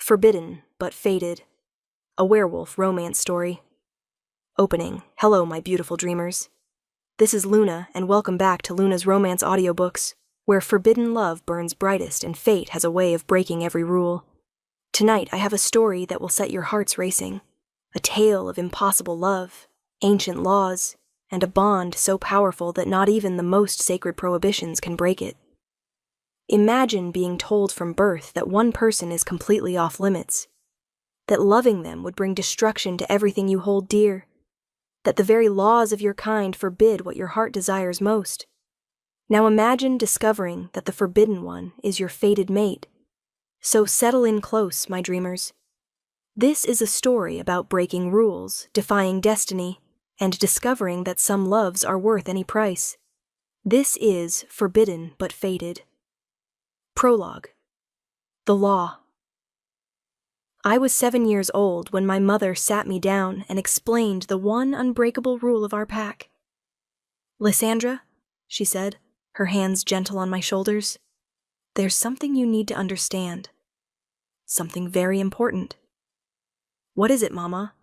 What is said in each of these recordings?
Forbidden but fated. A werewolf romance story. Opening. Hello, my beautiful dreamers. This is Luna, and welcome back to Luna's Romance Audiobooks, where forbidden love burns brightest and fate has a way of breaking every rule. Tonight, I have a story that will set your hearts racing. A tale of impossible love, ancient laws, and a bond so powerful that not even the most sacred prohibitions can break it. Imagine being told from birth that one person is completely off limits, that loving them would bring destruction to everything you hold dear, that the very laws of your kind forbid what your heart desires most. Now imagine discovering that the forbidden one is your fated mate. So settle in close, my dreamers. This is a story about breaking rules, defying destiny, and discovering that some loves are worth any price. This is Forbidden but Fated. Prologue. The Law. I was 7 years old when my mother sat me down and explained the one unbreakable rule of our pack. "Lysandra," she said, her hands gentle on my shoulders, "there's something you need to understand. Something very important." "What is it, Mama?"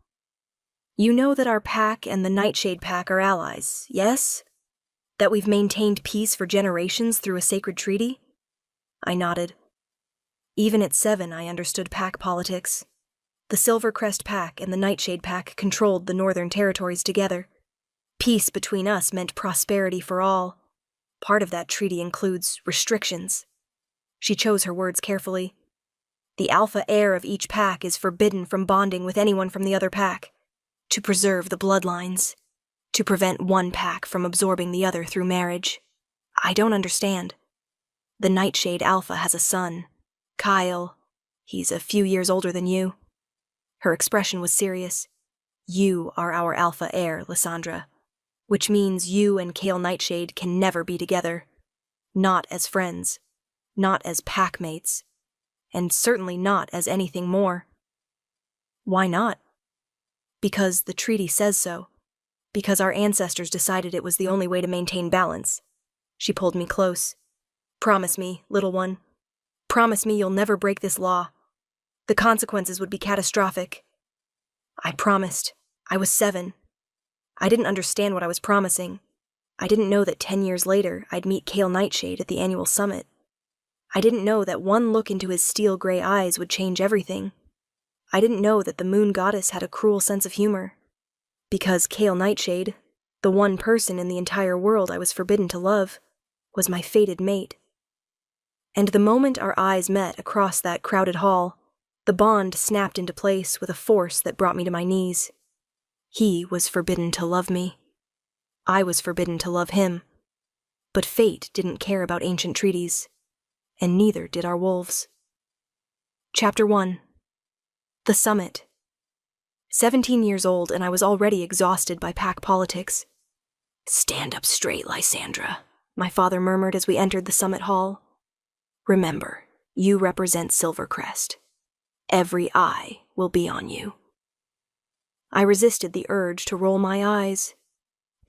"You know that our pack and the Nightshade pack are allies, yes? That we've maintained peace for generations through a sacred treaty?" I nodded. Even at 7, I understood pack politics. The Silvercrest pack and the Nightshade pack controlled the Northern Territories together. Peace between us meant prosperity for all. Part of that treaty includes restrictions. She chose her words carefully. The alpha heir of each pack is forbidden from bonding with anyone from the other pack, to preserve the bloodlines, to prevent one pack from absorbing the other through marriage. I don't understand. The Nightshade Alpha has a son, Kyle. He's a few years older than you. Her expression was serious. You are our alpha heir, Lysandra, which means you and Kale Nightshade can never be together. Not as friends, not as pack mates, and certainly not as anything more. Why not? Because the treaty says so. Because our ancestors decided it was the only way to maintain balance. She pulled me close. "Promise me, little one. Promise me you'll never break this law. The consequences would be catastrophic." I promised. I was 7. I didn't understand what I was promising. I didn't know that 10 years later I'd meet Kale Nightshade at the annual summit. I didn't know that one look into his steel-gray eyes would change everything. I didn't know that the moon goddess had a cruel sense of humor. Because Kale Nightshade, the one person in the entire world I was forbidden to love, was my fated mate. And the moment our eyes met across that crowded hall, the bond snapped into place with a force that brought me to my knees. He was forbidden to love me. I was forbidden to love him. But fate didn't care about ancient treaties, and neither did our wolves. Chapter 1. The Summit. 17 years old, and I was already exhausted by pack politics. "Stand up straight, Lysandra," my father murmured as we entered the summit hall. "Remember, you represent Silvercrest. Every eye will be on you." I resisted the urge to roll my eyes.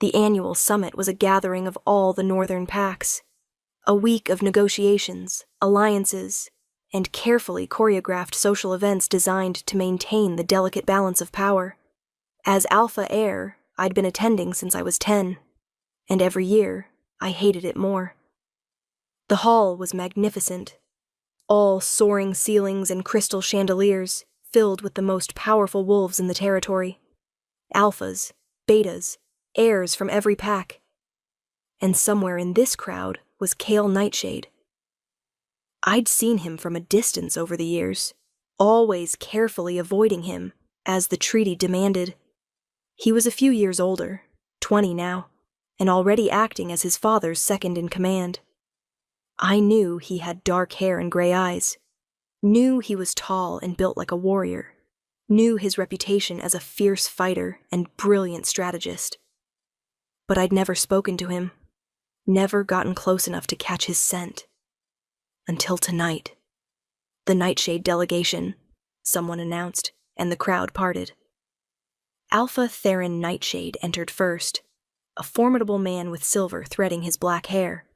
The annual summit was a gathering of all the northern packs. A week of negotiations, alliances, and carefully choreographed social events designed to maintain the delicate balance of power. As alpha heir, I'd been attending since I was 10, and every year I hated it more. The hall was magnificent, all soaring ceilings and crystal chandeliers filled with the most powerful wolves in the territory. Alphas, betas, heirs from every pack. And somewhere in this crowd was Kale Nightshade. I'd seen him from a distance over the years, always carefully avoiding him, as the treaty demanded. He was a few years older, 20 now, and already acting as his father's second in command. I knew he had dark hair and gray eyes, knew he was tall and built like a warrior, knew his reputation as a fierce fighter and brilliant strategist. But I'd never spoken to him, never gotten close enough to catch his scent. Until tonight. "The Nightshade delegation," someone announced, and the crowd parted. Alpha Theron Nightshade entered first, a formidable man with silver threading his black hair.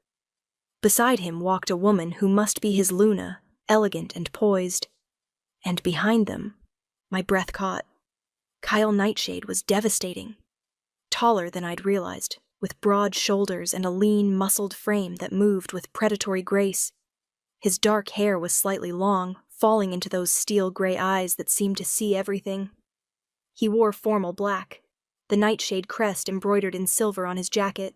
Beside him walked a woman who must be his Luna, elegant and poised. And behind them, my breath caught. Kyle Nightshade was devastating. Taller than I'd realized, with broad shoulders and a lean, muscled frame that moved with predatory grace. His dark hair was slightly long, falling into those steel-gray eyes that seemed to see everything. He wore formal black, the Nightshade crest embroidered in silver on his jacket.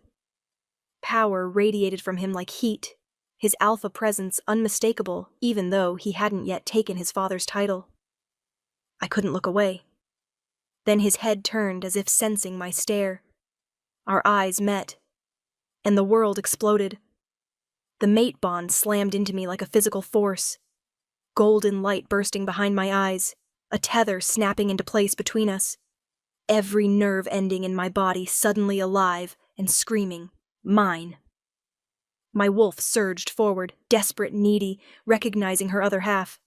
Power radiated from him like heat, his alpha presence unmistakable even though he hadn't yet taken his father's title. I couldn't look away. Then his head turned as if sensing my stare. Our eyes met, and the world exploded. The mate bond slammed into me like a physical force. Golden light bursting behind my eyes, a tether snapping into place between us. Every nerve ending in my body suddenly alive and screaming, mine. My wolf surged forward, desperate, needy, recognizing her other half.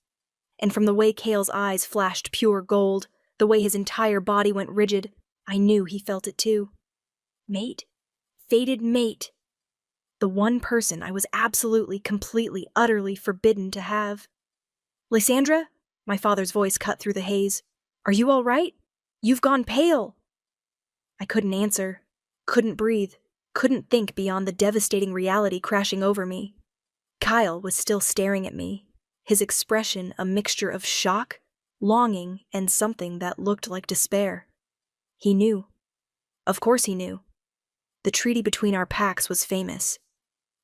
And from the way Kale's eyes flashed pure gold, the way his entire body went rigid, I knew he felt it too. Mate? Fated mate. The one person I was absolutely, completely, utterly forbidden to have. Lysandra? My father's voice cut through the haze. Are you all right? You've gone pale. I couldn't answer, couldn't breathe, couldn't think beyond the devastating reality crashing over me. Kyle was still staring at me, his expression a mixture of shock, longing, and something that looked like despair. He knew. Of course he knew. The treaty between our packs was famous.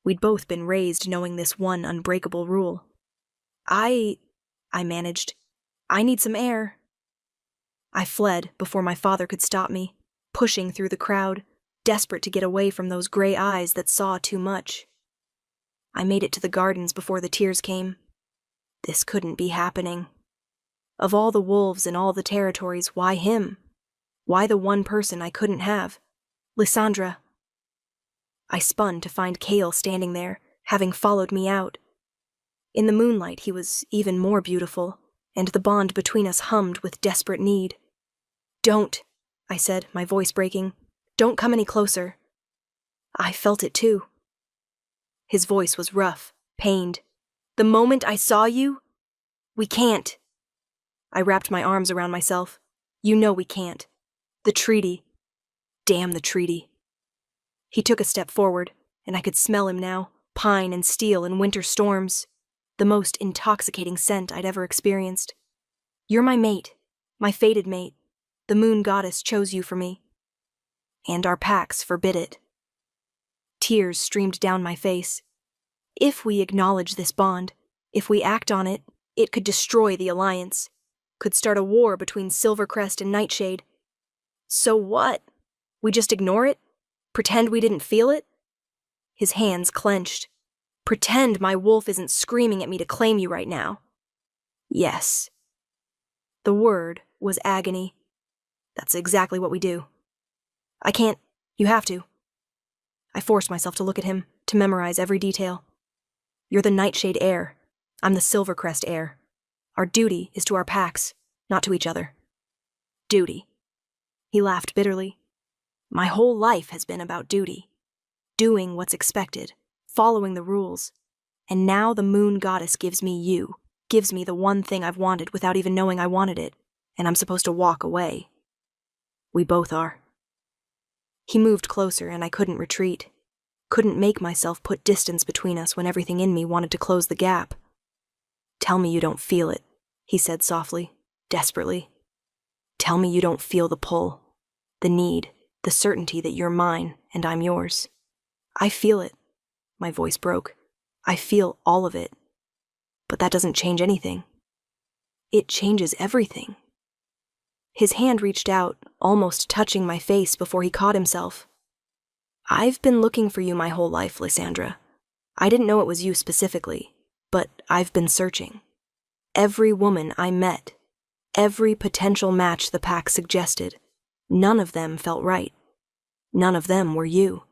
We'd both been raised knowing this one unbreakable rule. I managed. I need some air. I fled before my father could stop me, pushing through the crowd, desperate to get away from those gray eyes that saw too much. I made it to the gardens before the tears came. This couldn't be happening. Of all the wolves in all the territories, why him? Why the one person I couldn't have? Lysandra. I spun to find Kale standing there, having followed me out. In the moonlight he was even more beautiful, and the bond between us hummed with desperate need. Don't, I said, my voice breaking. Don't come any closer. I felt it too. His voice was rough, pained. The moment I saw you, we can't. I wrapped my arms around myself. You know we can't. The treaty. Damn the treaty. He took a step forward, and I could smell him now, pine and steel in winter storms, the most intoxicating scent I'd ever experienced. You're my mate, my fated mate. The moon goddess chose you for me. And our packs forbid it. Tears streamed down my face. If we acknowledge this bond, if we act on it, it could destroy the alliance, could start a war between Silvercrest and Nightshade. So what? We just ignore it? Pretend we didn't feel it? His hands clenched. Pretend my wolf isn't screaming at me to claim you right now. Yes. The word was agony. That's exactly what we do. I can't. You have to. I forced myself to look at him, to memorize every detail. You're the Nightshade heir. I'm the Silvercrest heir. Our duty is to our packs, not to each other. Duty. He laughed bitterly. My whole life has been about duty. Doing what's expected, following the rules. And now the moon goddess gives me you, gives me the one thing I've wanted without even knowing I wanted it, and I'm supposed to walk away. We both are. He moved closer and I couldn't retreat. Couldn't make myself put distance between us when everything in me wanted to close the gap. Tell me you don't feel it, he said softly, desperately. Tell me you don't feel the pull, the need, the certainty that you're mine and I'm yours. I feel it. My voice broke. I feel all of it. But that doesn't change anything. It changes everything. His hand reached out, almost touching my face before he caught himself. I've been looking for you my whole life, Lysandra. I didn't know it was you specifically, but I've been searching. Every woman I met, every potential match the pack suggested, none of them felt right. None of them were you.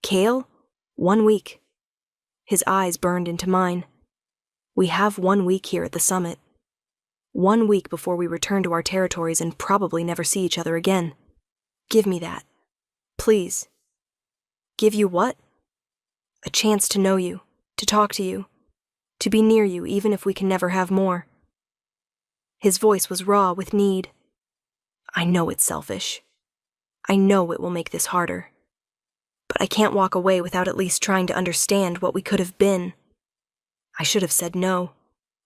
Kale? 1 week. His eyes burned into mine. We have 1 week here at the summit. 1 week before we return to our territories and probably never see each other again. Give me that. Please. Give you what? A chance to know you, to talk to you, to be near you even if we can never have more. His voice was raw with need. I know it's selfish. I know it will make this harder. But I can't walk away without at least trying to understand what we could have been. I should have said no,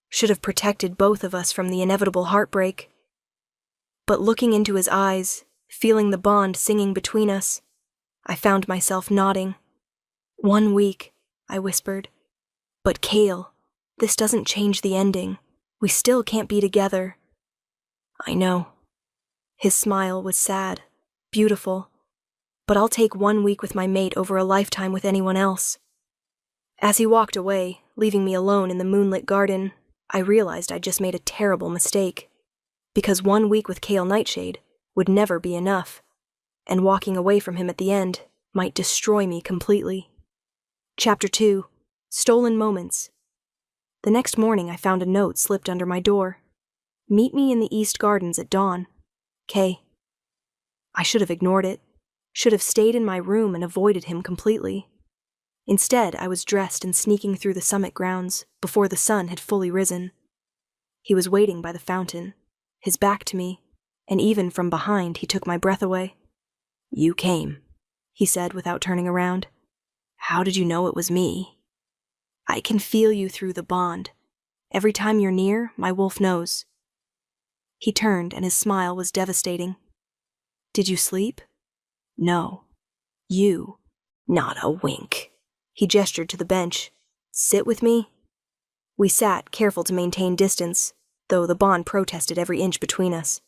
should have protected both of us from the inevitable heartbreak. But looking into his eyes, feeling the bond singing between us, I found myself nodding. 1 week, I whispered. But Cale, this doesn't change the ending. We still can't be together. I know. His smile was sad, beautiful, but I'll take 1 week with my mate over a lifetime with anyone else. As he walked away, leaving me alone in the moonlit garden, I realized I'd just made a terrible mistake. Because 1 week with Cale Nightshade would never be enough, and walking away from him at the end might destroy me completely. Chapter 2. Stolen Moments. The next morning I found a note slipped under my door. Meet me in the East Gardens at dawn. K. I should have ignored it, should have stayed in my room and avoided him completely. Instead, I was dressed and sneaking through the summit grounds before the sun had fully risen. He was waiting by the fountain, his back to me, and even from behind he took my breath away. You came, he said without turning around. How did you know it was me? I can feel you through the bond. Every time you're near, my wolf knows. He turned and his smile was devastating. Did you sleep? No. You. Not a wink. He gestured to the bench. Sit with me? We sat, careful to maintain distance, though the bond protested every inch between us.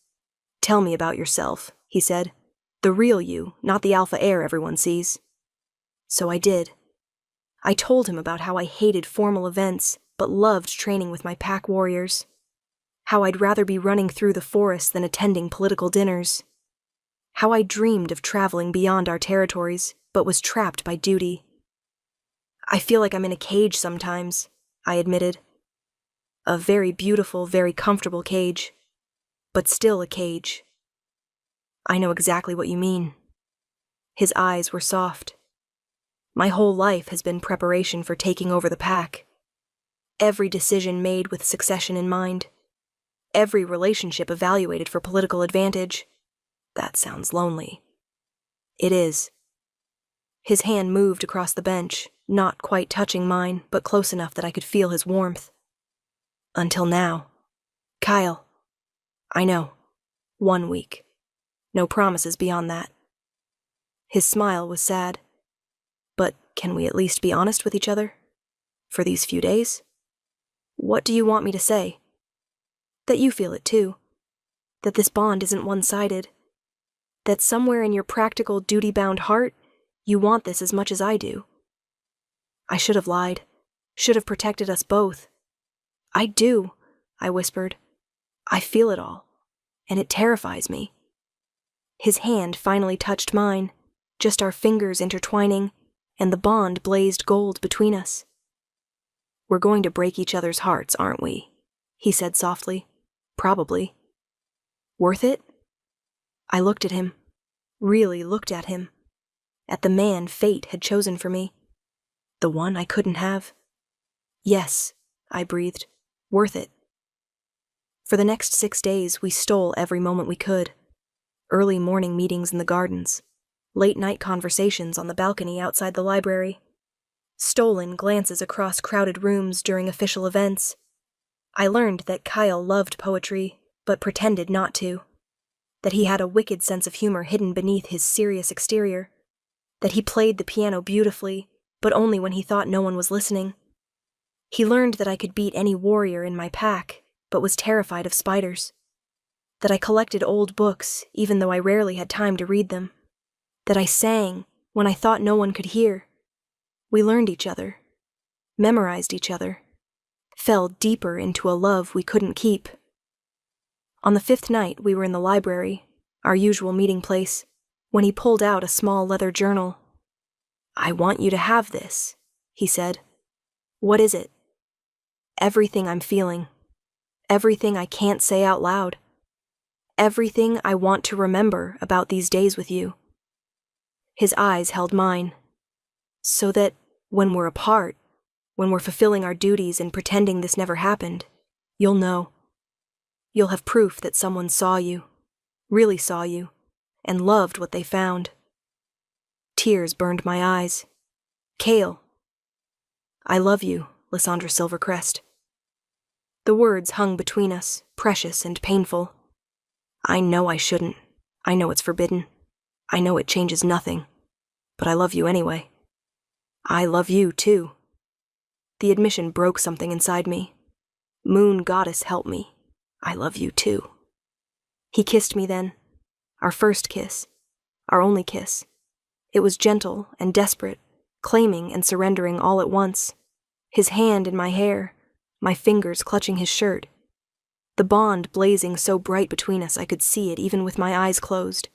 Tell me about yourself, he said. The real you, not the alpha heir everyone sees. So I did. I told him about how I hated formal events, but loved training with my pack warriors. How I'd rather be running through the forest than attending political dinners. How I dreamed of traveling beyond our territories, but was trapped by duty. I feel like I'm in a cage sometimes, I admitted. A very beautiful, very comfortable cage, but still a cage. I know exactly what you mean. His eyes were soft. My whole life has been preparation for taking over the pack. Every decision made with succession in mind. Every relationship evaluated for political advantage. That sounds lonely. It is. His hand moved across the bench, not quite touching mine, but close enough that I could feel his warmth. Until now. Kyle. I know. 1 week. No promises beyond that. His smile was sad. But can we at least be honest with each other? For these few days? What do you want me to say? That you feel it too. That this bond isn't one-sided. That somewhere in your practical, duty-bound heart, you want this as much as I do. I should have lied. Should have protected us both. I do, I whispered. I feel it all, and it terrifies me. His hand finally touched mine, just our fingers intertwining, and the bond blazed gold between us. We're going to break each other's hearts, aren't we? He said softly. Probably. Worth it? I looked at him. Really looked at him. At the man fate had chosen for me. The one I couldn't have. Yes, I breathed. Worth it. For the next 6 days, we stole every moment we could. Early morning meetings in the gardens. Late-night conversations on the balcony outside the library. Stolen glances across crowded rooms during official events. I learned that Kyle loved poetry, but pretended not to. That he had a wicked sense of humor hidden beneath his serious exterior. That he played the piano beautifully, but only when he thought no one was listening. He learned that I could beat any warrior in my pack, but was terrified of spiders. That I collected old books, even though I rarely had time to read them. That I sang when I thought no one could hear. We learned each other, memorized each other, fell deeper into a love we couldn't keep. On the 5th night, we were in the library, our usual meeting place, when he pulled out a small leather journal. I want you to have this, he said. What is it? Everything I'm feeling. Everything I can't say out loud. Everything I want to remember about these days with you. His eyes held mine. So that when we're apart, when we're fulfilling our duties and pretending this never happened, you'll know. you'll have proof that someone saw you, really saw you, and loved what they found. Tears burned my eyes. Cale. I love you, Lysandra Silvercrest. The words hung between us, precious and painful. I know I shouldn't. I know it's forbidden. I know it changes nothing. But I love you anyway. I love you, too. The admission broke something inside me. Moon goddess, help me. I love you, too. He kissed me then. Our first kiss. Our only kiss. It was gentle and desperate, claiming and surrendering all at once. His hand in my hair, my fingers clutching his shirt. The bond blazing so bright between us I could see it even with my eyes closed.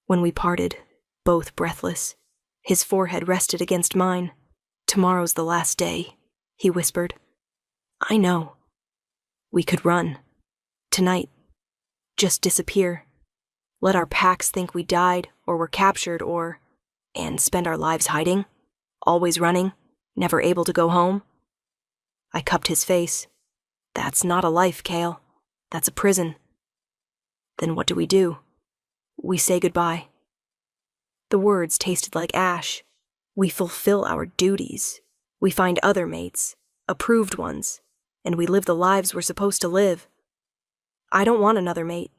When we parted, both breathless, his forehead rested against mine. Tomorrow's the last day, he whispered. I know. We could run. Tonight. Just disappear. Let our packs think we died or were captured and spend our lives hiding, always running, never able to go home. I cupped his face. That's not a life, Cale. That's a prison. Then what do? We say goodbye. The words tasted like ash. We fulfill our duties. We find other mates, approved ones, and we live the lives we're supposed to live. I don't want another mate.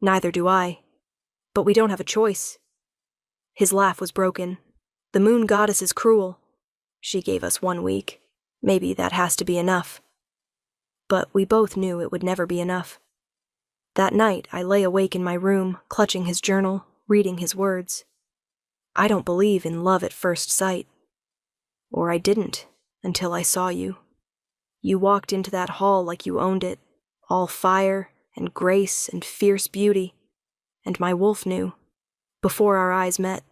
Neither do I. But we don't have a choice. His laugh was broken. The moon goddess is cruel. She gave us 1 week. Maybe that has to be enough. But we both knew it would never be enough. That night, I lay awake in my room, clutching his journal, reading his words. I don't believe in love at first sight. Or I didn't, until I saw you. You walked into that hall like you owned it, all fire and grace and fierce beauty. And my wolf knew, before our eyes met,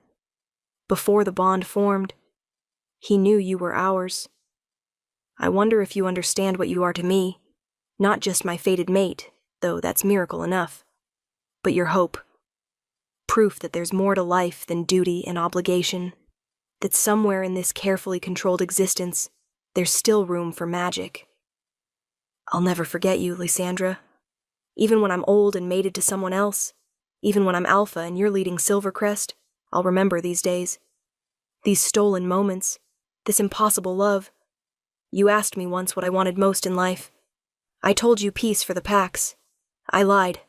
before the bond formed. He knew you were ours. I wonder if you understand what you are to me, not just my fated mate, though that's miracle enough, but your hope. Proof that there's more to life than duty and obligation, that somewhere in this carefully controlled existence, there's still room for magic. I'll never forget you, Lysandra. Even when I'm old and mated to someone else, even when I'm Alpha and you're leading Silvercrest, I'll remember these days. These stolen moments, this impossible love. You asked me once what I wanted most in life. I told you peace for the packs. I lied.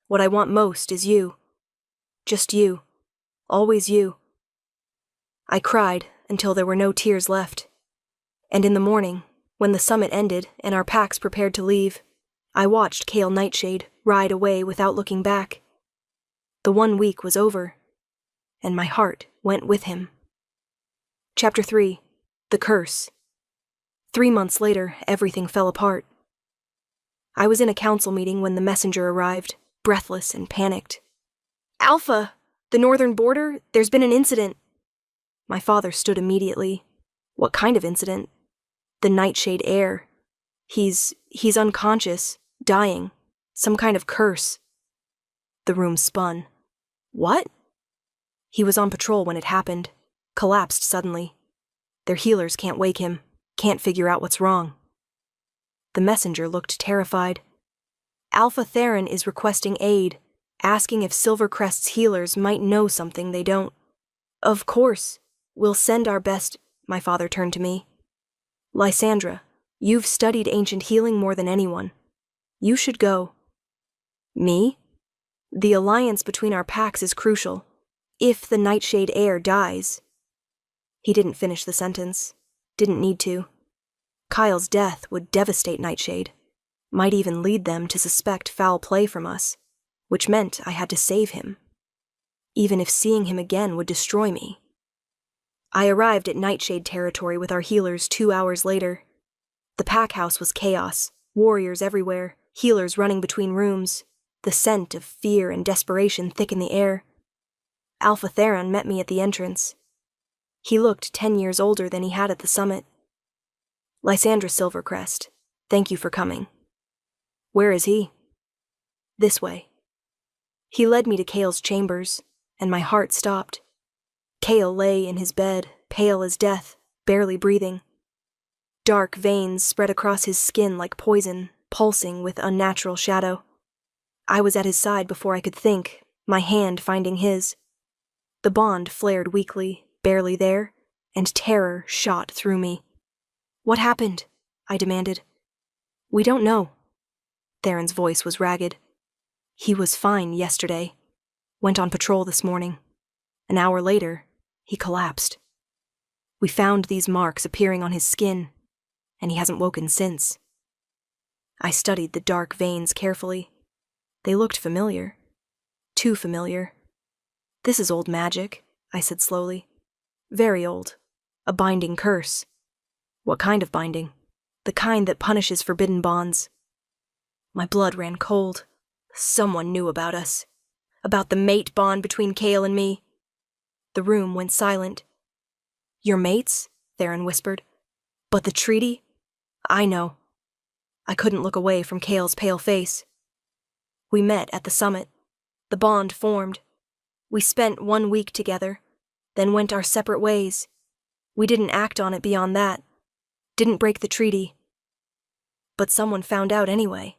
What I want most is you. Just you. Always you. I cried until there were no tears left. And in the morning, when the summit ended and our packs prepared to leave, I watched Cale Nightshade ride away without looking back. The 1 week was over, and my heart went with him. Chapter 3. The Curse. 3 months later, everything fell apart. I was in a council meeting when the messenger arrived, breathless and panicked. Alpha! The northern border, there's been an incident. My father stood immediately. What kind of incident? The Nightshade heir. He's unconscious, dying. Some kind of curse. The room spun. What? He was on patrol when it happened. Collapsed suddenly. Their healers can't wake him. Can't figure out what's wrong. The messenger looked terrified. Alpha Theron is requesting aid, asking if Silvercrest's healers might know something they don't. Of course. We'll send our best. My father turned to me. Lysandra, you've studied ancient healing more than anyone. You should go. Me? The alliance between our packs is crucial. If the Nightshade heir dies. He didn't finish the sentence. Didn't need to. Kyle's death would devastate Nightshade. Might even lead them to suspect foul play from us, which meant I had to save him. Even if seeing him again would destroy me. I arrived at Nightshade territory with our healers 2 hours later. The pack house was chaos, warriors everywhere, healers running between rooms, the scent of fear and desperation thick in the air. Alpha Theron met me at the entrance. He looked 10 years older than he had at the summit. Lysandra Silvercrest, thank you for coming. Where is he? This way. He led me to Cale's chambers, and my heart stopped. Cale lay in his bed, pale as death, barely breathing. Dark veins spread across his skin like poison, pulsing with unnatural shadow. I was at his side before I could think, my hand finding his. The bond flared weakly, barely there, and terror shot through me. "What happened?" I demanded. "We don't know." Theron's voice was ragged. "He was fine yesterday. Went on patrol this morning. An hour later, he collapsed. We found these marks appearing on his skin, and he hasn't woken since." I studied the dark veins carefully. They looked familiar. Too familiar. "This is old magic," I said slowly. "Very old. A binding curse." "What kind of binding?" "The kind that punishes forbidden bonds." My blood ran cold. Someone knew about us. About the mate bond between Cale and me. The room went silent. "Your mates?" Theron whispered. "But the treaty?" "I know." I couldn't look away from Cale's pale face. "We met at the summit. The bond formed. We spent 1 week together, then went our separate ways. We didn't act on it beyond that. Didn't break the treaty. But someone found out anyway."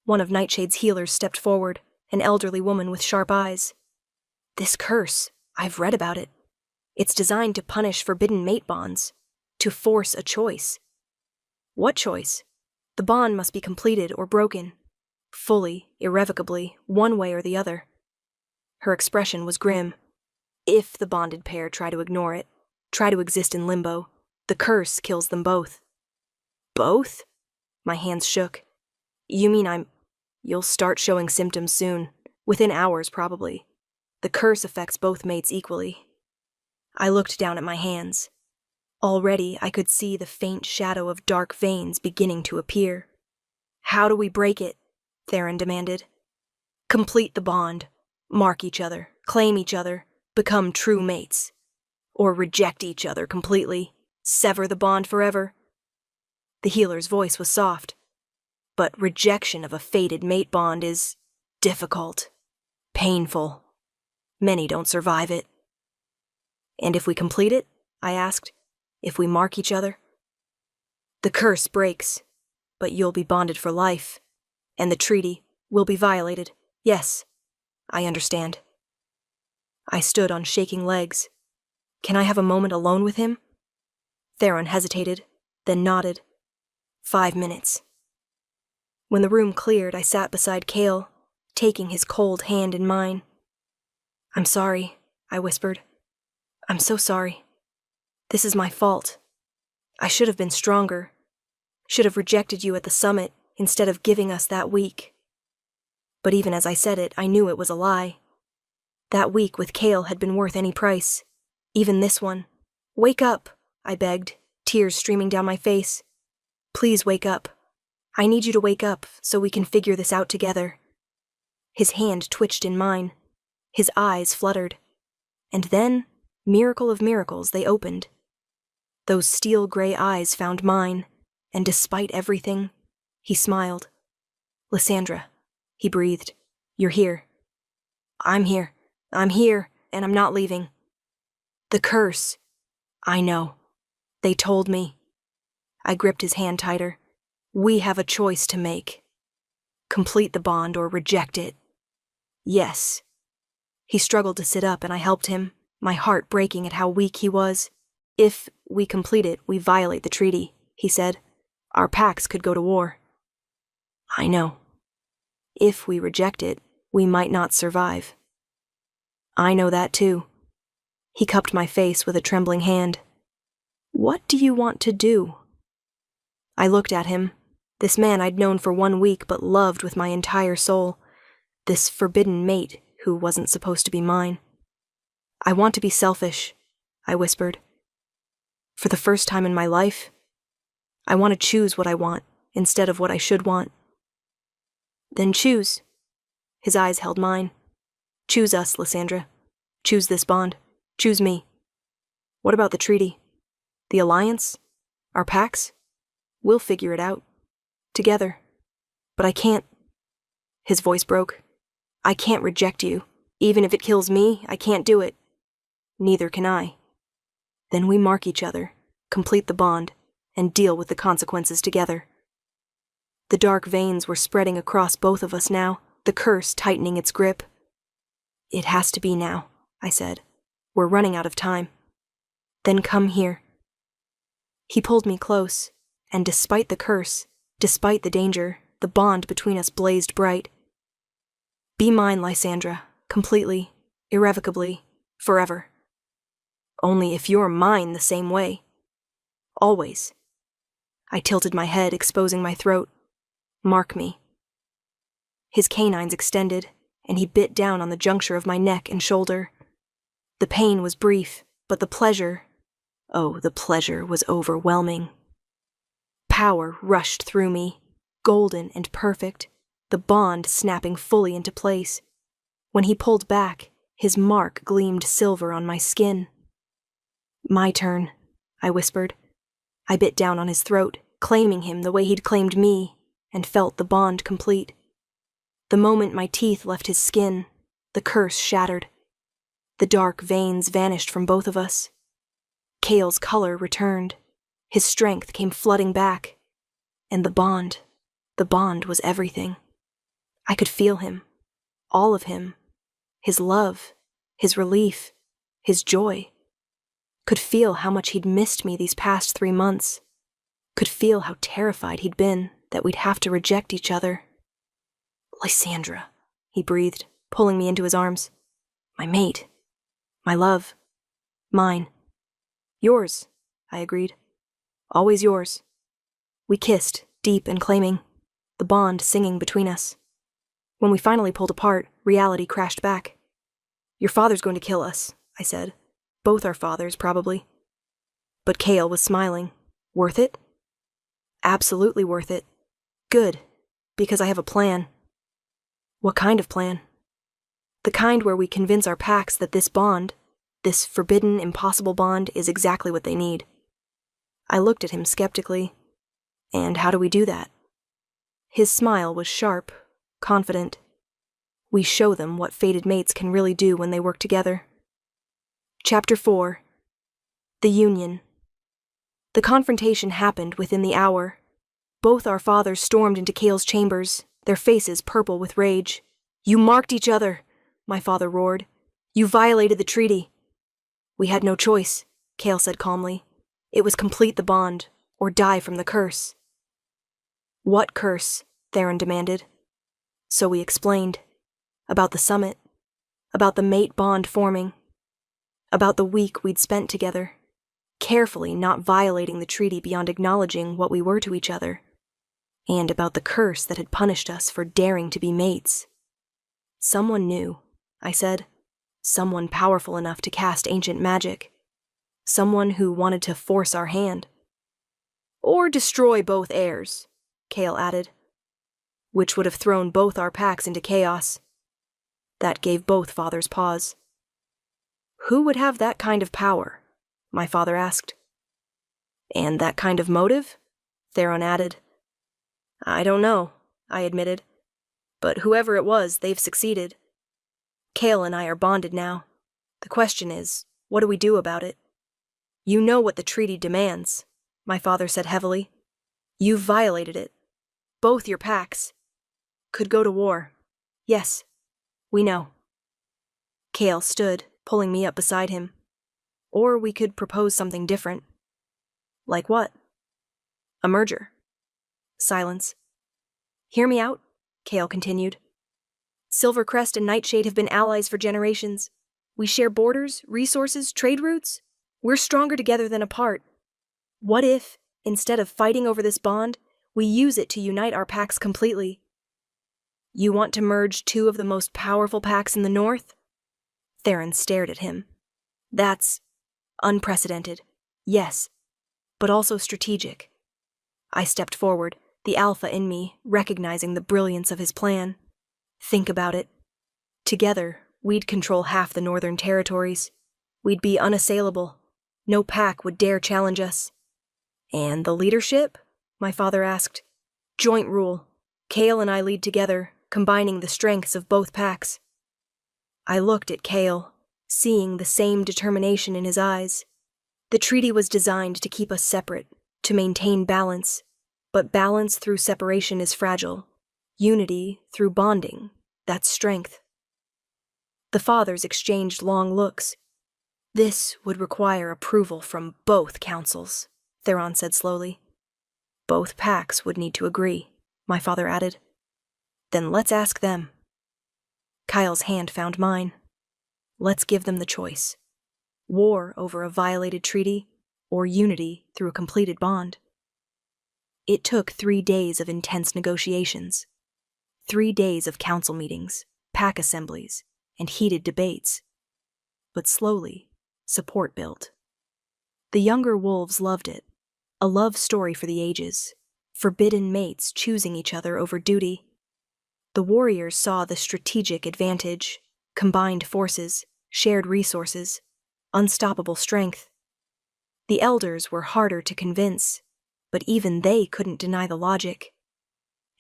One of Nightshade's healers stepped forward, an elderly woman with sharp eyes. "This curse, I've read about it. It's designed to punish forbidden mate bonds, to force a choice." "What choice?" "The bond must be completed or broken. Fully, irrevocably, one way or the other." Her expression was grim. "If the bonded pair try to ignore it, try to exist in limbo, the curse kills them both." "Both?" My hands shook. "You mean You'll start showing symptoms soon, within hours probably. The curse affects both mates equally." I looked down at my hands. Already I could see the faint shadow of dark veins beginning to appear. "How do we break it?" Theron demanded. "Complete the bond. Mark each other, claim each other, become true mates. Or reject each other completely, sever the bond forever." The healer's voice was soft. "But rejection of a fated mate bond is difficult, painful. Many don't survive it." "And if we complete it?" I asked. "If we mark each other?" "The curse breaks, but you'll be bonded for life. And the treaty will be violated. Yes, I understand." I stood on shaking legs. "Can I have a moment alone with him?" Theron hesitated, then nodded. 5 minutes. When the room cleared, I sat beside Cale, taking his cold hand in mine. "I'm sorry," I whispered. "I'm so sorry. This is my fault. I should have been stronger. Should have rejected you at the summit instead of giving us that week." But even as I said it, I knew it was a lie. That week with Cale had been worth any price. Even this one. "Wake up," I begged, tears streaming down my face. "Please wake up. I need you to wake up so we can figure this out together." His hand twitched in mine. His eyes fluttered. And then, miracle of miracles, they opened. Those steel-gray eyes found mine, and despite everything, he smiled. "Lysandra," he breathed, "you're here." I'm here, and I'm not leaving." "The curse." "I know. They told me." I gripped his hand tighter. "We have a choice to make. Complete the bond or reject it." "Yes." He struggled to sit up and I helped him, my heart breaking at how weak he was. "If we complete it, we violate the treaty," he said. "Our packs could go to war." "I know." "If we reject it, we might not survive." "I know that too." He cupped my face with a trembling hand. "What do you want to do?" I looked at him, this man I'd known for 1 week but loved with my entire soul, this forbidden mate who wasn't supposed to be mine. "I want to be selfish," I whispered. "For the first time in my life, I want to choose what I want instead of what I should want." "Then choose." His eyes held mine. "Choose us, Lysandra. Choose this bond. Choose me. What about the treaty? The alliance? Our packs? We'll figure it out. Together. But I can't." His voice broke. "I can't reject you. Even if it kills me, I can't do it. Neither can I. Then we mark each other, complete the bond, and deal with the consequences together." The dark veins were spreading across both of us now, the curse tightening its grip. "It has to be now," I said. "We're running out of time." "Then come here." He pulled me close, and despite the curse, despite the danger, the bond between us blazed bright. "Be mine, Lysandra, completely, irrevocably, forever. Only if you're mine the same way. Always." I tilted my head, exposing my throat. "Mark me." His canines extended, and he bit down on the juncture of my neck and shoulder. The pain was brief, but the pleasure, oh, the pleasure was overwhelming. Power rushed through me, golden and perfect, the bond snapping fully into place. When he pulled back, his mark gleamed silver on my skin. "My turn," I whispered. I bit down on his throat, claiming him the way he'd claimed me, and felt the bond complete. The moment my teeth left his skin, the curse shattered. The dark veins vanished from both of us. Cale's color returned. His strength came flooding back. And the bond was everything. I could feel him, all of him, his love, his relief, his joy. Could feel how much he'd missed me these past 3 months. Could feel how terrified he'd been that we'd have to reject each other. "Lysandra," he breathed, pulling me into his arms. "My mate. My love. Mine." "Yours," I agreed. "Always yours." We kissed, deep and claiming, the bond singing between us. When we finally pulled apart, reality crashed back. "Your father's going to kill us," I said. "Both our fathers, probably." But Cale was smiling. "Worth it?" "Absolutely worth it. Good, because I have a plan." "What kind of plan?" "The kind where we convince our packs that this bond, this forbidden, impossible bond, is exactly what they need." I looked at him skeptically. "And how do we do that?" His smile was sharp, confident. "We show them what fated mates can really do when they work together." Chapter 4. The Union. The confrontation happened within the hour. Both our fathers stormed into Cale's chambers, their faces purple with rage. "You marked each other," my father roared. "You violated the treaty." "We had no choice," Cale said calmly. "It was complete the bond, or die from the curse." "What curse?" Theron demanded. So we explained. About the summit. About the mate bond forming. About the week we'd spent together. Carefully not violating the treaty beyond acknowledging what we were to each other. And about the curse that had punished us for daring to be mates. "Someone knew," I said. "Someone powerful enough to cast ancient magic. Someone who wanted to force our hand." "Or destroy both heirs," Cale added. "Which would have thrown both our packs into chaos." That gave both fathers pause. "Who would have that kind of power?" my father asked. "And that kind of motive?" Theron added. "I don't know," I admitted. "But whoever it was, they've succeeded. Cale and I are bonded now. The question is, what do we do about it?" "You know what the treaty demands," my father said heavily. "You've violated it. Both your packs. Could go to war. Yes, we know." Cale stood, pulling me up beside him. "Or we could propose something different." "Like what?" "A merger." Silence. "Hear me out," Cale continued. "Silvercrest and Nightshade have been allies for generations. We share borders, resources, trade routes. We're stronger together than apart. What if, instead of fighting over this bond, we use it to unite our packs completely?" "You want to merge 2 of the most powerful packs in the North?" Theron stared at him. "That's unprecedented, yes, but also strategic." I stepped forward, the alpha in me recognizing the brilliance of his plan. "Think about it. Together, we'd control half the northern territories. We'd be unassailable. No pack would dare challenge us." "And the leadership?" my father asked. "Joint rule. Cale and I lead together, combining the strengths of both packs." I looked at Cale, seeing the same determination in his eyes. The treaty was designed to keep us separate, to maintain balance. But balance through separation is fragile. Unity through bonding, that's strength. The fathers exchanged long looks. This would require approval from both councils, Theron said slowly. Both packs would need to agree, my father added. Then let's ask them. Kyle's hand found mine. Let's give them the choice. War over a violated treaty, or unity through a completed bond. It took 3 days of intense negotiations. 3 days of council meetings, pack assemblies, and heated debates. But slowly, support built. The younger wolves loved it. A love story for the ages. Forbidden mates choosing each other over duty. The warriors saw the strategic advantage, combined forces, shared resources, unstoppable strength. The elders were harder to convince, but even they couldn't deny the logic.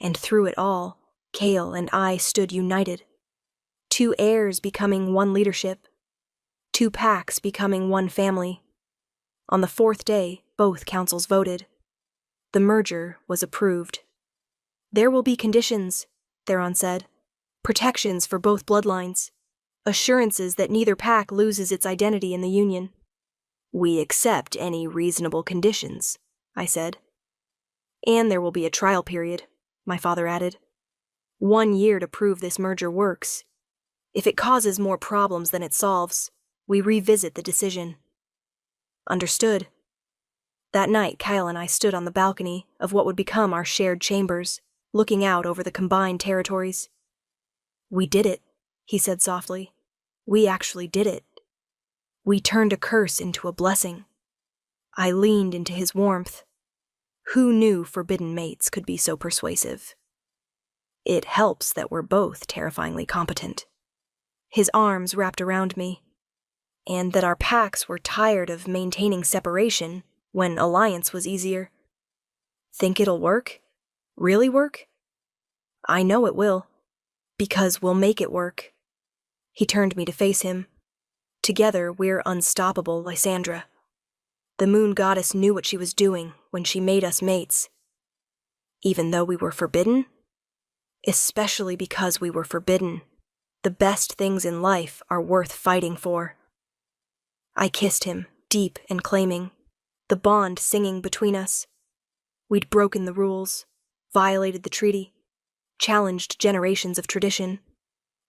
And through it all, Kale and I stood united. 2 heirs becoming one leadership. 2 packs becoming one family. On the 4th day, both councils voted. The merger was approved. There will be conditions, Theron said. Protections for both bloodlines. Assurances that neither pack loses its identity in the union. We accept any reasonable conditions, I said. And there will be a trial period, my father added. 1 year to prove this merger works. If it causes more problems than it solves, we revisit the decision. Understood. That night, Kyle and I stood on the balcony of what would become our shared chambers, looking out over the combined territories. We did it, he said softly. We actually did it. We turned a curse into a blessing. I leaned into his warmth. Who knew forbidden mates could be so persuasive? It helps that we're both terrifyingly competent. His arms wrapped around me, and that our packs were tired of maintaining separation when alliance was easier. Think it'll work? Really work? I know it will, because we'll make it work. He turned me to face him. Together we're unstoppable, Lysandra. The moon goddess knew what she was doing when she made us mates. Even though we were forbidden? Especially because we were forbidden. The best things in life are worth fighting for. I kissed him, deep and claiming, the bond singing between us. We'd broken the rules, violated the treaty, challenged generations of tradition,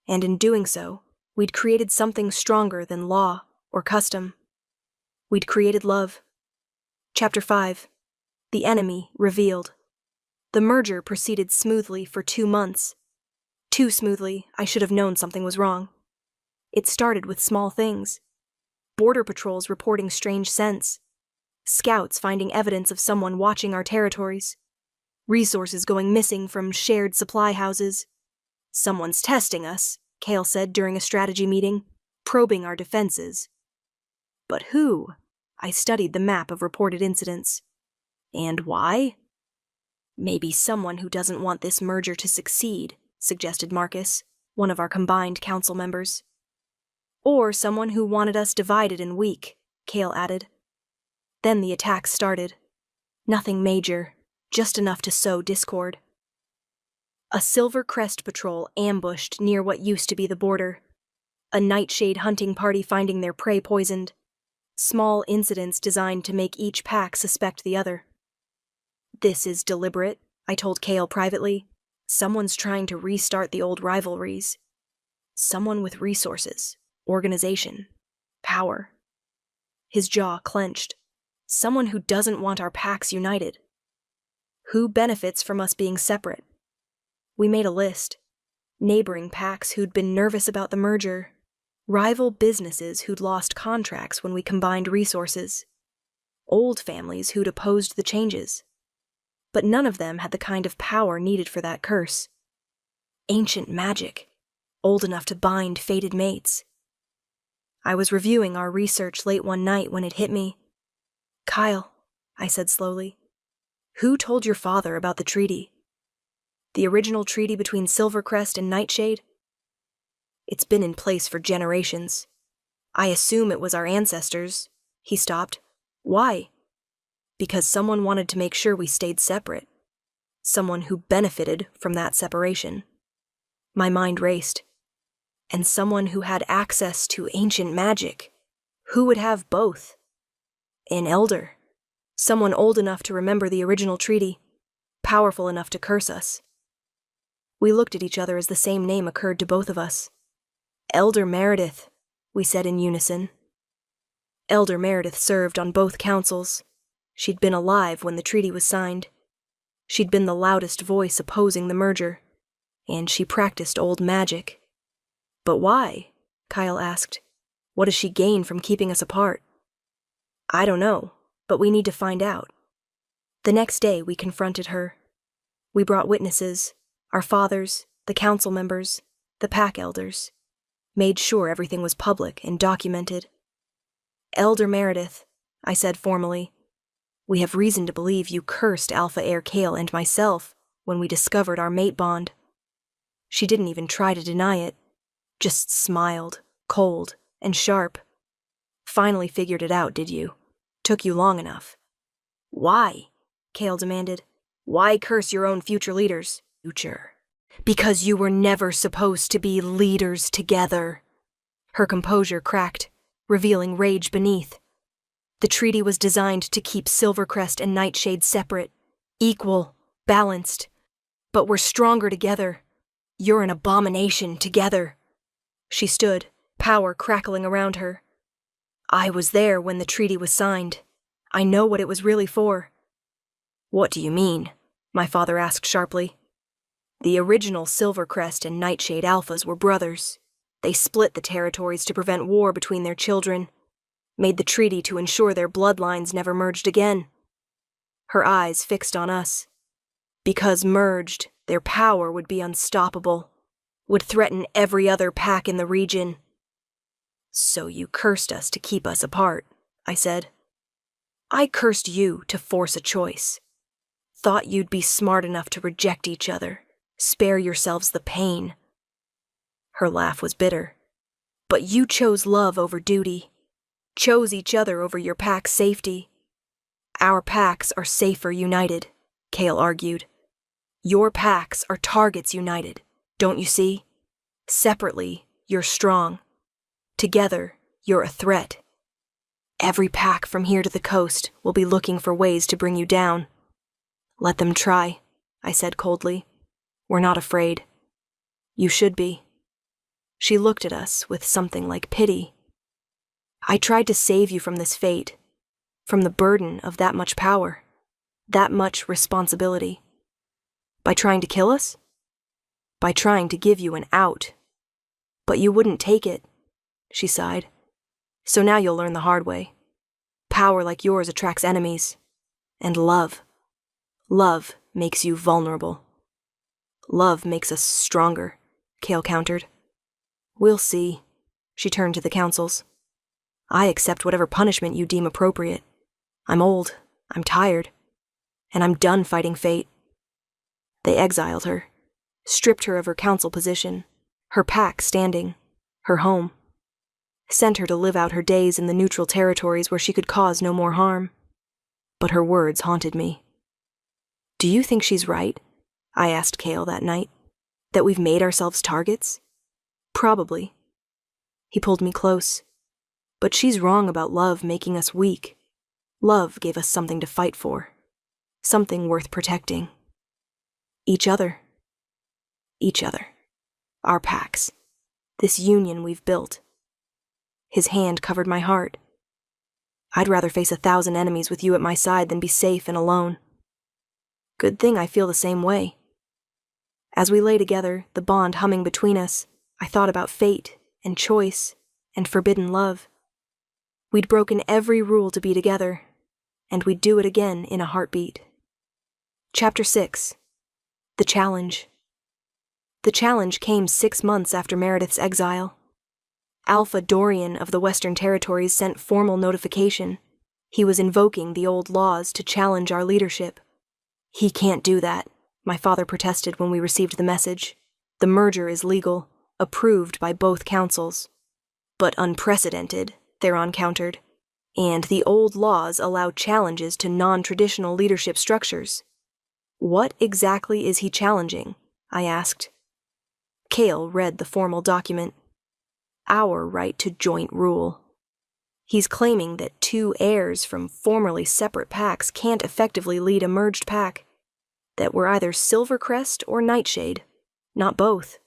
and in doing so, we'd created something stronger than law or custom. We'd created love. Chapter 5. The Enemy Revealed. The merger proceeded smoothly for 2 months. Too smoothly, I should have known something was wrong. It started with small things. Border patrols reporting strange scents. Scouts finding evidence of someone watching our territories. Resources going missing from shared supply houses. Someone's testing us, Kale said during a strategy meeting, probing our defenses. But who? I studied the map of reported incidents. And why? Maybe someone who doesn't want this merger to succeed, suggested Marcus, one of our combined council members. Or someone who wanted us divided and weak, Kale added. Then the attacks started. Nothing major, just enough to sow discord. A Silver Crest patrol ambushed near what used to be the border. A nightshade hunting party finding their prey poisoned. Small incidents designed to make each pack suspect the other. This is deliberate, I told Kale privately. Someone's trying to restart the old rivalries. Someone with resources, organization, power. His jaw clenched. Someone who doesn't want our packs united. Who benefits from us being separate? We made a list. Neighboring packs who'd been nervous about the merger. Rival businesses who'd lost contracts when we combined resources. Old families who'd opposed the changes. But none of them had the kind of power needed for that curse. Ancient magic, old enough to bind fated mates. I was reviewing our research late one night when it hit me. Kyle, I said slowly, who told your father about the treaty? The original treaty between Silvercrest and Nightshade? It's been in place for generations. I assume it was our ancestors. He stopped. Why? Because someone wanted to make sure we stayed separate, someone who benefited from that separation. My mind raced. And someone who had access to ancient magic. Who would have both? An elder. Someone old enough to remember the original treaty, powerful enough to curse us. We looked at each other as the same name occurred to both of us. Elder Meredith, we said in unison. Elder Meredith served on both councils. She'd been alive when the treaty was signed. She'd been the loudest voice opposing the merger, and she practiced old magic. But why? Kyle asked. What does she gain from keeping us apart? I don't know, but we need to find out. The next day we confronted her. We brought witnesses, our fathers, the council members, the pack elders, made sure everything was public and documented. Elder Meredith, I said formally, we have reason to believe you cursed Alpha Heir Kale and myself when we discovered our mate bond. She didn't even try to deny it, just smiled, cold and sharp. Finally figured it out, did you? Took you long enough. Why? Kale demanded. Why curse your own future leaders? Future. Because you were never supposed to be leaders together. Her composure cracked, revealing rage beneath. The treaty was designed to keep Silvercrest and Nightshade separate, equal, balanced. But we're stronger together. You're an abomination together. She stood, power crackling around her. I was there when the treaty was signed. I know what it was really for. What do you mean? My father asked sharply. The original Silvercrest and Nightshade Alphas were brothers. They split the territories to prevent war between their children, made the treaty to ensure their bloodlines never merged again. Her eyes fixed on us. Because merged, their power would be unstoppable, would threaten every other pack in the region. So you cursed us to keep us apart, I said. I cursed you to force a choice. Thought you'd be smart enough to reject each other, spare yourselves the pain. Her laugh was bitter. But you chose love over duty, chose each other over your pack's safety. Our packs are safer united, Kale argued. Your packs are targets united, don't you see? Separately, you're strong. Together, you're a threat. Every pack from here to the coast will be looking for ways to bring you down. Let them try, I said coldly. We're not afraid. You should be. She looked at us with something like pity. I tried to save you from this fate, from the burden of that much power, that much responsibility. By trying to kill us? By trying to give you an out. But you wouldn't take it, she sighed. So now you'll learn the hard way. Power like yours attracts enemies. And love. Love makes you vulnerable. Love makes us stronger, Kale countered. We'll see. She turned to the councils. I accept whatever punishment you deem appropriate. I'm old, I'm tired, and I'm done fighting fate. They exiled her, stripped her of her council position, her pack standing, her home. Sent her to live out her days in the neutral territories where she could cause no more harm. But her words haunted me. Do you think she's right? I asked Kale that night. That we've made ourselves targets? Probably. He pulled me close. But she's wrong about love making us weak. Love gave us something to fight for. Something worth protecting. Each other. Each other. Our packs. This union we've built. His hand covered my heart. I'd rather face 1,000 enemies with you at my side than be safe and alone. Good thing I feel the same way. As we lay together, the bond humming between us, I thought about fate and choice and forbidden love. We'd broken every rule to be together, and we'd do it again in a heartbeat. Chapter 6. The Challenge. The challenge came 6 months after Meredith's exile. Alpha Dorian of the Western Territories sent formal notification. He was invoking the old laws to challenge our leadership. He can't do that, my father protested when we received the message. The merger is legal, approved by both councils. But unprecedented, Theron countered. And the old laws allow challenges to non-traditional leadership structures. What exactly is he challenging? I asked. Kale read the formal document. Our right to joint rule. He's claiming that two heirs from formerly separate packs can't effectively lead a merged pack. That we're either Silvercrest or Nightshade, not both.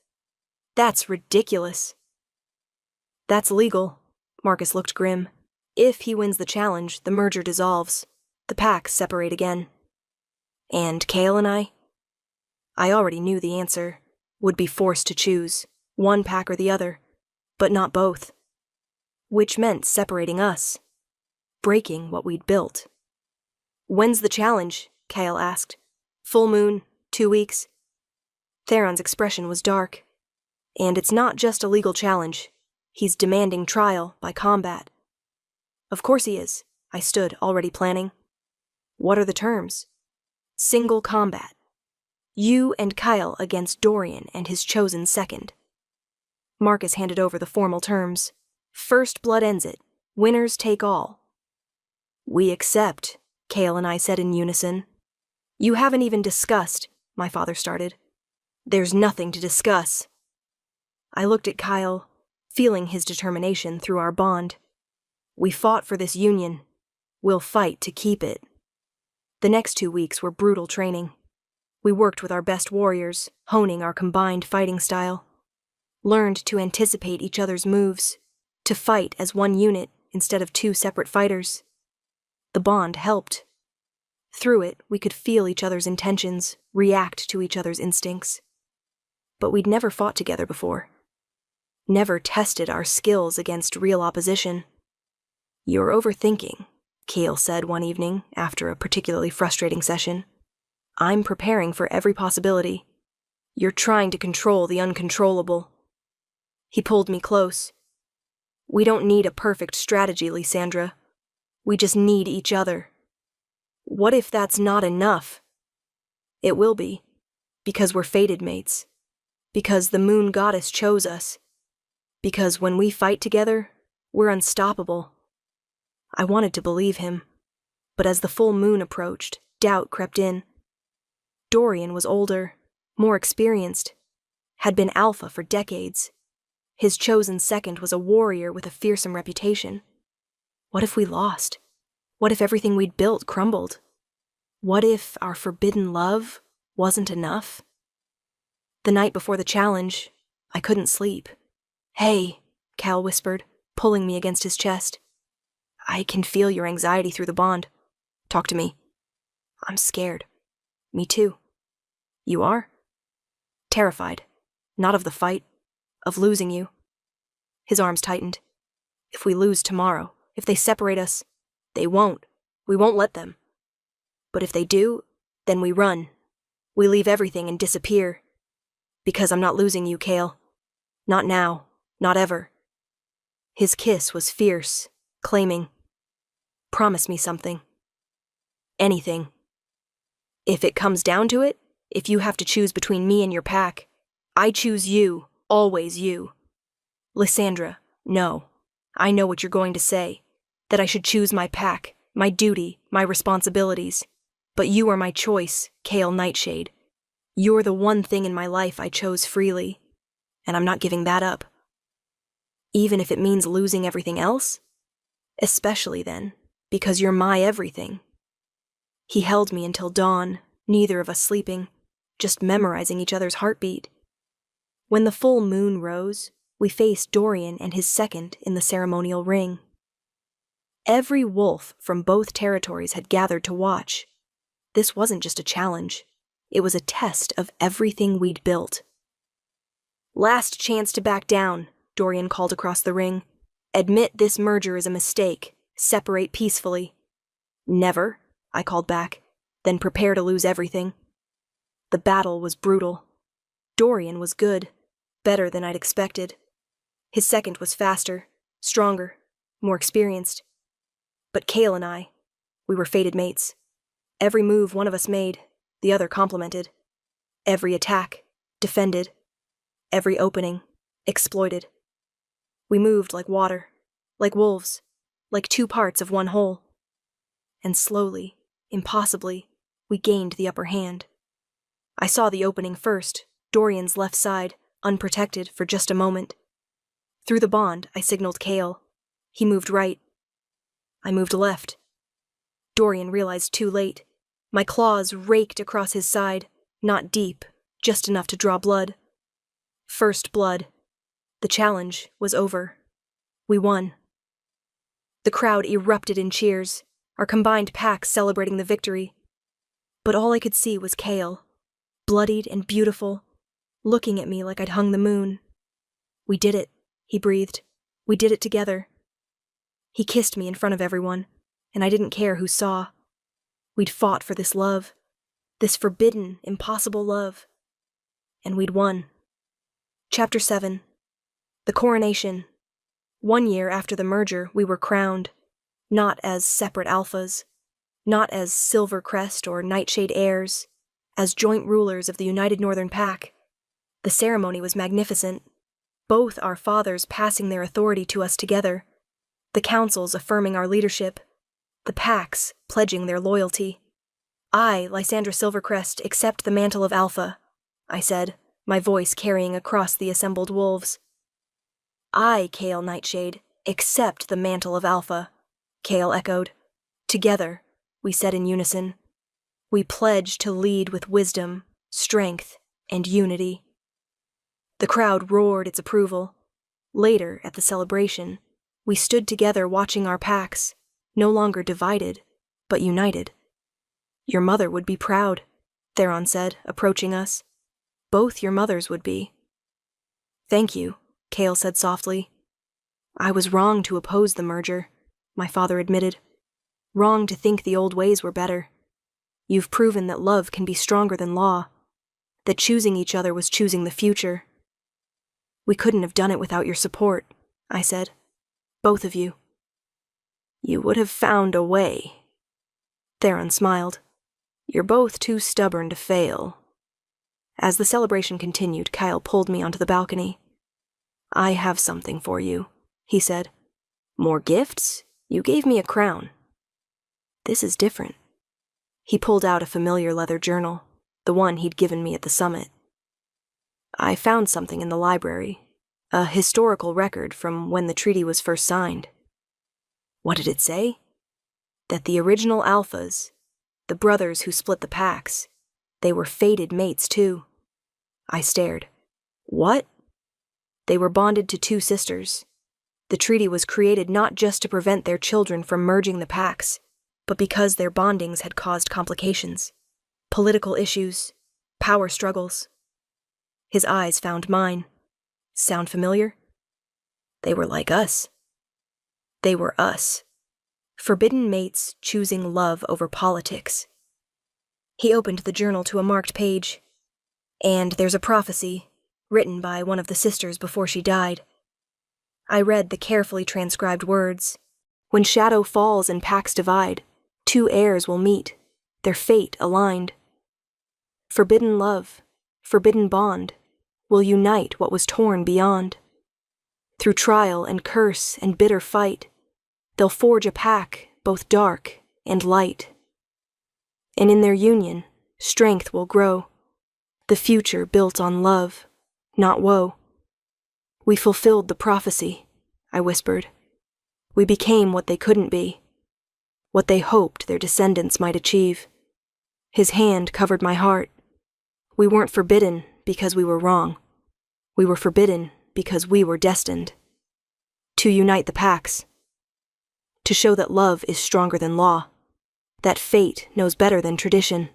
That's ridiculous. That's legal. Marcus looked grim. If he wins the challenge, the merger dissolves. The packs separate again. And Kale and I already knew the answer. Would be forced to choose, one pack or the other, but not both. Which meant separating us. Breaking what we'd built. When's the challenge? Kale asked. Full moon, 2 weeks. Theron's expression was dark. And it's not just a legal challenge. He's demanding trial by combat. Of course he is. I stood, already planning. What are the terms? Single combat. You and Kyle against Dorian and his chosen second. Marcus handed over the formal terms. First blood ends it. Winners take all. We accept, Kale and I said in unison. You haven't even discussed, my father started. There's nothing to discuss. I looked at Kyle, feeling his determination through our bond. We fought for this union. We'll fight to keep it. The next 2 weeks were brutal training. We worked with our best warriors, honing our combined fighting style. Learned to anticipate each other's moves, to fight as one unit instead of two separate fighters. The bond helped. Through it, we could feel each other's intentions, react to each other's instincts. But we'd never fought together before. Never tested our skills against real opposition. You're overthinking, Kale said one evening after a particularly frustrating session. I'm preparing for every possibility. You're trying to control the uncontrollable. He pulled me close. We don't need a perfect strategy, Lysandra. We just need each other. What if that's not enough? It will be, because we're fated mates. Because the moon goddess chose us. Because when we fight together, we're unstoppable. I wanted to believe him, but as the full moon approached, doubt crept in. Dorian was older, more experienced, had been alpha for decades. His chosen second was a warrior with a fearsome reputation. What if we lost? What if everything we'd built crumbled? What if our forbidden love wasn't enough? The night before the challenge, I couldn't sleep. Hey, Cal whispered, pulling me against his chest. I can feel your anxiety through the bond. Talk to me. I'm scared. Me too. You are? Terrified. Not of the fight, of losing you. His arms tightened. If we lose tomorrow, if they separate us, they won't. We won't let them. But if they do, then we run. We leave everything and disappear. Because I'm not losing you, Kale. Not now. Not ever. His kiss was fierce, claiming. Promise me something. Anything. If it comes down to it, if you have to choose between me and your pack, I choose you, always you. Lysandra, no. I know what you're going to say. That I should choose my pack, my duty, my responsibilities. But you are my choice, Kale Nightshade. You're the one thing in my life I chose freely, and I'm not giving that up. Even if it means losing everything else? Especially then, because you're my everything. He held me until dawn, neither of us sleeping, just memorizing each other's heartbeat. When the full moon rose, we faced Dorian and his second in the ceremonial ring. Every wolf from both territories had gathered to watch. This wasn't just a challenge. It was a test of everything we'd built. Last chance to back down, Dorian called across the ring. Admit this merger is a mistake. Separate peacefully. Never, I called back. Then prepare to lose everything. The battle was brutal. Dorian was good. Better than I'd expected. His second was faster, stronger, more experienced. But Kale and I, we were fated mates. Every move one of us made, the other complemented. Every attack, defended. Every opening, exploited. We moved like water, like wolves, like two parts of one whole. And slowly, impossibly, we gained the upper hand. I saw the opening first, Dorian's left side, unprotected for just a moment. Through the bond, I signaled Kale. He moved right. I moved left. Dorian realized too late. My claws raked across his side, not deep, just enough to draw blood. First blood. The challenge was over. We won. The crowd erupted in cheers, our combined packs celebrating the victory. But all I could see was Kale, bloodied and beautiful, looking at me like I'd hung the moon. "We did it," he breathed. "We did it together." He kissed me in front of everyone, and I didn't care who saw. We'd fought for this love, this forbidden, impossible love. And we'd won. Chapter 7. The Coronation. 1 year after the merger, we were crowned, not as separate alphas, not as Silver Crest or Nightshade heirs, as joint rulers of the United Northern Pack. The ceremony was magnificent, both our fathers passing their authority to us together, the councils affirming our leadership, the packs pledging their loyalty. "I, Lysandra Silvercrest, accept the mantle of Alpha," I said, my voice carrying across the assembled wolves. "I, Kale Nightshade, accept the mantle of Alpha," Kale echoed. "Together," we said in unison. "We pledge to lead with wisdom, strength, and unity." The crowd roared its approval. Later, at the celebration, we stood together watching our packs, no longer divided, but united. "Your mother would be proud," Theron said, approaching us. "Both your mothers would be." "Thank you," Kale said softly. "I was wrong to oppose the merger," my father admitted. "Wrong to think the old ways were better. You've proven that love can be stronger than law, that choosing each other was choosing the future." "We couldn't have done it without your support," I said. "Both of you." "You would have found a way." Theron smiled. "You're both too stubborn to fail." As the celebration continued, Kyle pulled me onto the balcony. "I have something for you," he said. "More gifts? You gave me a crown." "This is different." He pulled out a familiar leather journal, the one he'd given me at the summit. "I found something in the library, a historical record from when the treaty was first signed." "What did it say?" "That the original Alphas, the brothers who split the packs, they were fated mates too." I stared. "What?" "They were bonded to 2 sisters. The treaty was created not just to prevent their children from merging the packs, but because their bondings had caused complications, political issues, power struggles." His eyes found mine. "Sound familiar?" "They were like us." "They were us. Forbidden mates choosing love over politics." He opened the journal to a marked page. "And there's a prophecy, written by one of the sisters before she died." I read the carefully transcribed words. "When shadow falls and packs divide, 2 heirs will meet, their fate aligned. Forbidden love, forbidden bond, will unite what was torn beyond. Through trial and curse and bitter fight, they'll forge a pack both dark and light. And in their union, strength will grow, the future built on love, not woe. We fulfilled the prophecy," I whispered. "We became what they couldn't be, what they hoped their descendants might achieve." His hand covered my heart. "We weren't forbidden because we were wrong. We were forbidden because we were destined. To unite the packs. To show that love is stronger than law, that fate knows better than tradition."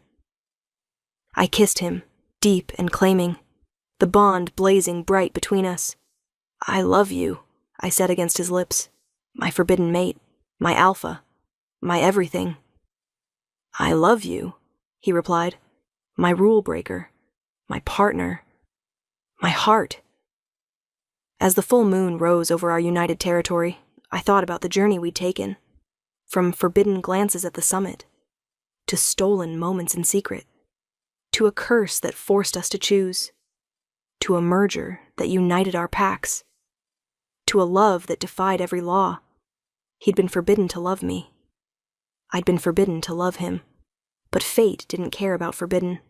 I kissed him, deep and claiming, the bond blazing bright between us. "I love you," I said against his lips. "My forbidden mate, my alpha, my everything." "I love you," he replied. "My rule breaker, my partner, my heart." As the full moon rose over our united territory, I thought about the journey we'd taken, from forbidden glances at the summit, to stolen moments in secret, to a curse that forced us to choose, to a merger that united our packs, to a love that defied every law. He'd been forbidden to love me. I'd been forbidden to love him. But fate didn't care about forbidden.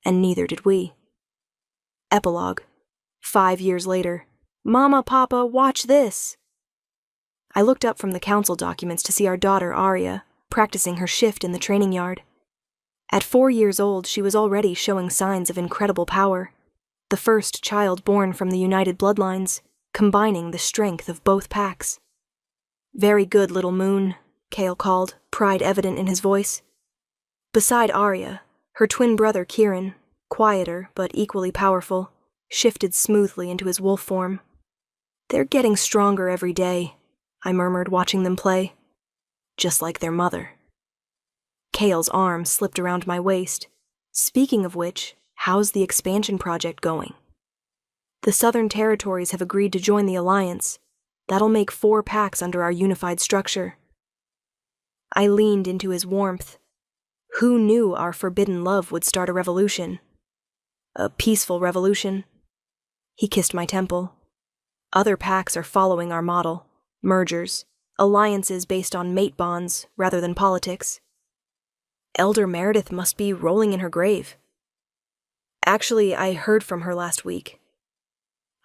and neither did we. Epilogue. 5 years later. Mama, Papa, watch this! I looked up from the council documents to see our daughter, Arya, practicing her shift in the training yard. At 4 years old, she was already showing signs of incredible power, the first child born from the united bloodlines, combining the strength of both packs. Very good, little moon, Kale called, pride evident in his voice. Beside Arya, her twin brother Kieran, quieter but equally powerful, shifted smoothly into his wolf form. They're getting stronger every day, I murmured, watching them play. Just like their mother. Kale's arm slipped around my waist. Speaking of which, how's the expansion project going? The Southern Territories have agreed to join the Alliance. That'll make 4 packs under our unified structure. I leaned into his warmth. Who knew our forbidden love would start a revolution? A peaceful revolution. He kissed my temple. Other packs are following our model. Mergers, alliances based on mate bonds rather than politics. Elder Meredith must be rolling in her grave. Actually, I heard from her last week.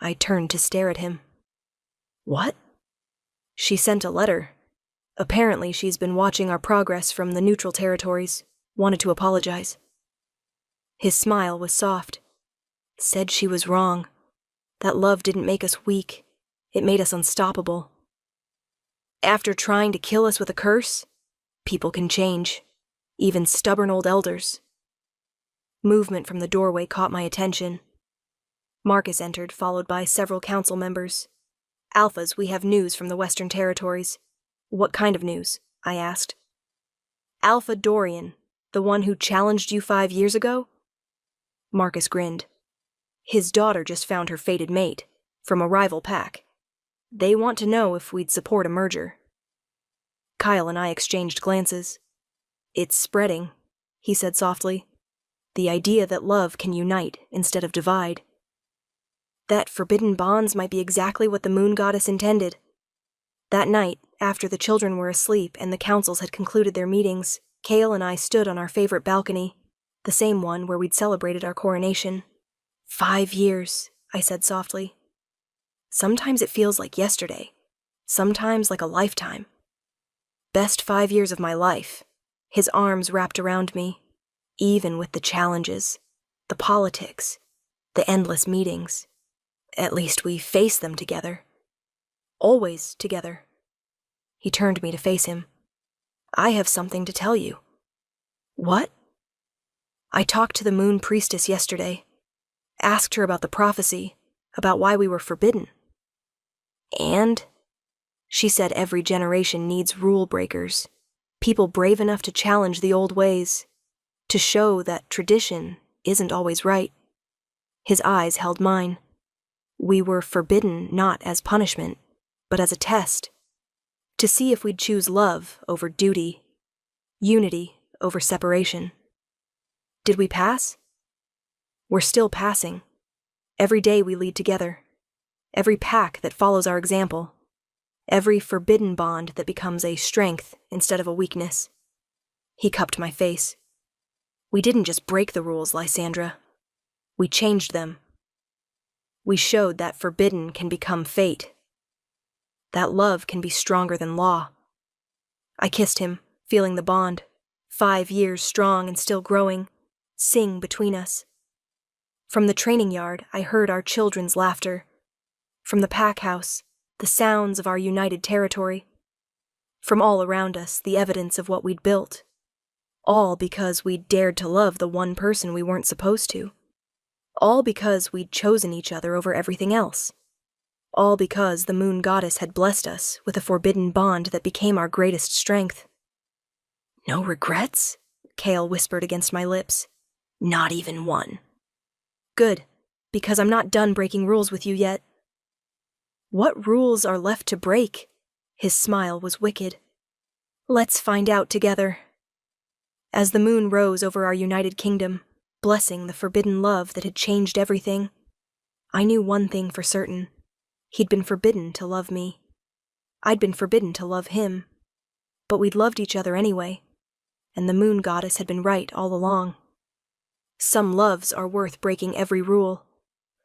I turned to stare at him. What? She sent a letter. Apparently, she's been watching our progress from the neutral territories. Wanted to apologize. His smile was soft. Said she was wrong. That love didn't make us weak. It made us unstoppable. After trying to kill us with a curse, people can change. Even stubborn old elders. Movement from the doorway caught my attention. Marcus entered, followed by several council members. Alphas, we have news from the Western Territories. What kind of news? I asked. Alpha Dorian, the one who challenged you 5 years ago? Marcus grinned. His daughter just found her fated mate, from a rival pack. They want to know if we'd support a merger. Kyle and I exchanged glances. It's spreading, he said softly. The idea that love can unite instead of divide. That forbidden bonds might be exactly what the moon goddess intended. That night, after the children were asleep and the councils had concluded their meetings, Kale and I stood on our favorite balcony, the same one where we'd celebrated our coronation. 5 years, I said softly. Sometimes it feels like yesterday, sometimes like a lifetime. Best 5 years of my life. His arms wrapped around me, even with the challenges, the politics, the endless meetings. At least we faced them together. Always together. He turned me to face him. I have something to tell you. What? I talked to the Moon Priestess yesterday. Asked her about the prophecy, about why we were forbidden. And? She said every generation needs rule breakers. People brave enough to challenge the old ways, to show that tradition isn't always right. His eyes held mine. We were forbidden not as punishment, but as a test, to see if we'd choose love over duty, unity over separation. Did we pass? We're still passing. Every day we lead together. Every pack that follows our example. Every forbidden bond that becomes a strength instead of a weakness. He cupped my face. We didn't just break the rules, Lysandra. We changed them. We showed that forbidden can become fate. That love can be stronger than law. I kissed him, feeling the bond, 5 years strong and still growing, sing between us. From the training yard, I heard our children's laughter. From the pack house, the sounds of our united territory. From all around us, the evidence of what we'd built. All because we'd dared to love the one person we weren't supposed to. All because we'd chosen each other over everything else. All because the moon goddess had blessed us with a forbidden bond that became our greatest strength. No regrets? Kale whispered against my lips. Not even one. Good, because I'm not done breaking rules with you yet. What rules are left to break? His smile was wicked. Let's find out together. As the moon rose over our united kingdom, blessing the forbidden love that had changed everything, I knew one thing for certain. He'd been forbidden to love me. I'd been forbidden to love him. But we'd loved each other anyway, and the moon goddess had been right all along. Some loves are worth breaking every rule.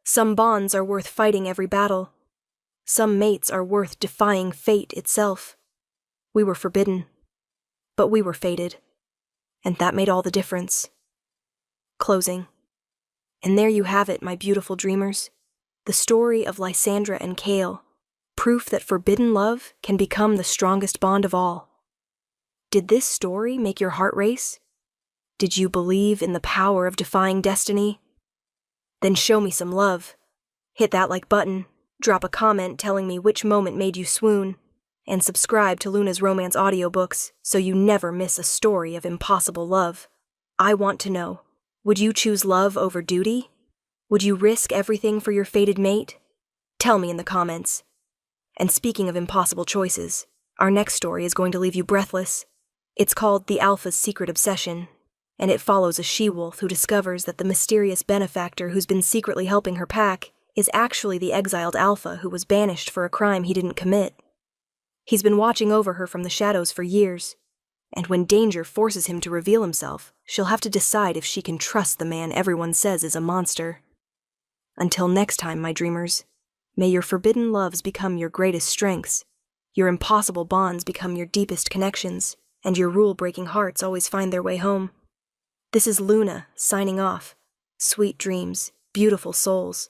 Some bonds are worth fighting every battle. Some mates are worth defying fate itself. We were forbidden, but we were fated, and that made all the difference. Closing. And there you have it, my beautiful dreamers. The story of Lysandra and Kale, proof that forbidden love can become the strongest bond of all. Did this story make your heart race? Did you believe in the power of defying destiny? Then show me some love. Hit that like button, drop a comment telling me which moment made you swoon, and subscribe to Luna's Romance Audiobooks so you never miss a story of impossible love. I want to know, would you choose love over duty? Would you risk everything for your fated mate? Tell me in the comments. And speaking of impossible choices, our next story is going to leave you breathless. It's called The Alpha's Secret Obsession, and it follows a she-wolf who discovers that the mysterious benefactor who's been secretly helping her pack is actually the exiled Alpha who was banished for a crime he didn't commit. He's been watching over her from the shadows for years, and when danger forces him to reveal himself, she'll have to decide if she can trust the man everyone says is a monster. Until next time, my dreamers, may your forbidden loves become your greatest strengths, your impossible bonds become your deepest connections, and your rule-breaking hearts always find their way home. This is Luna, signing off. Sweet dreams, beautiful souls.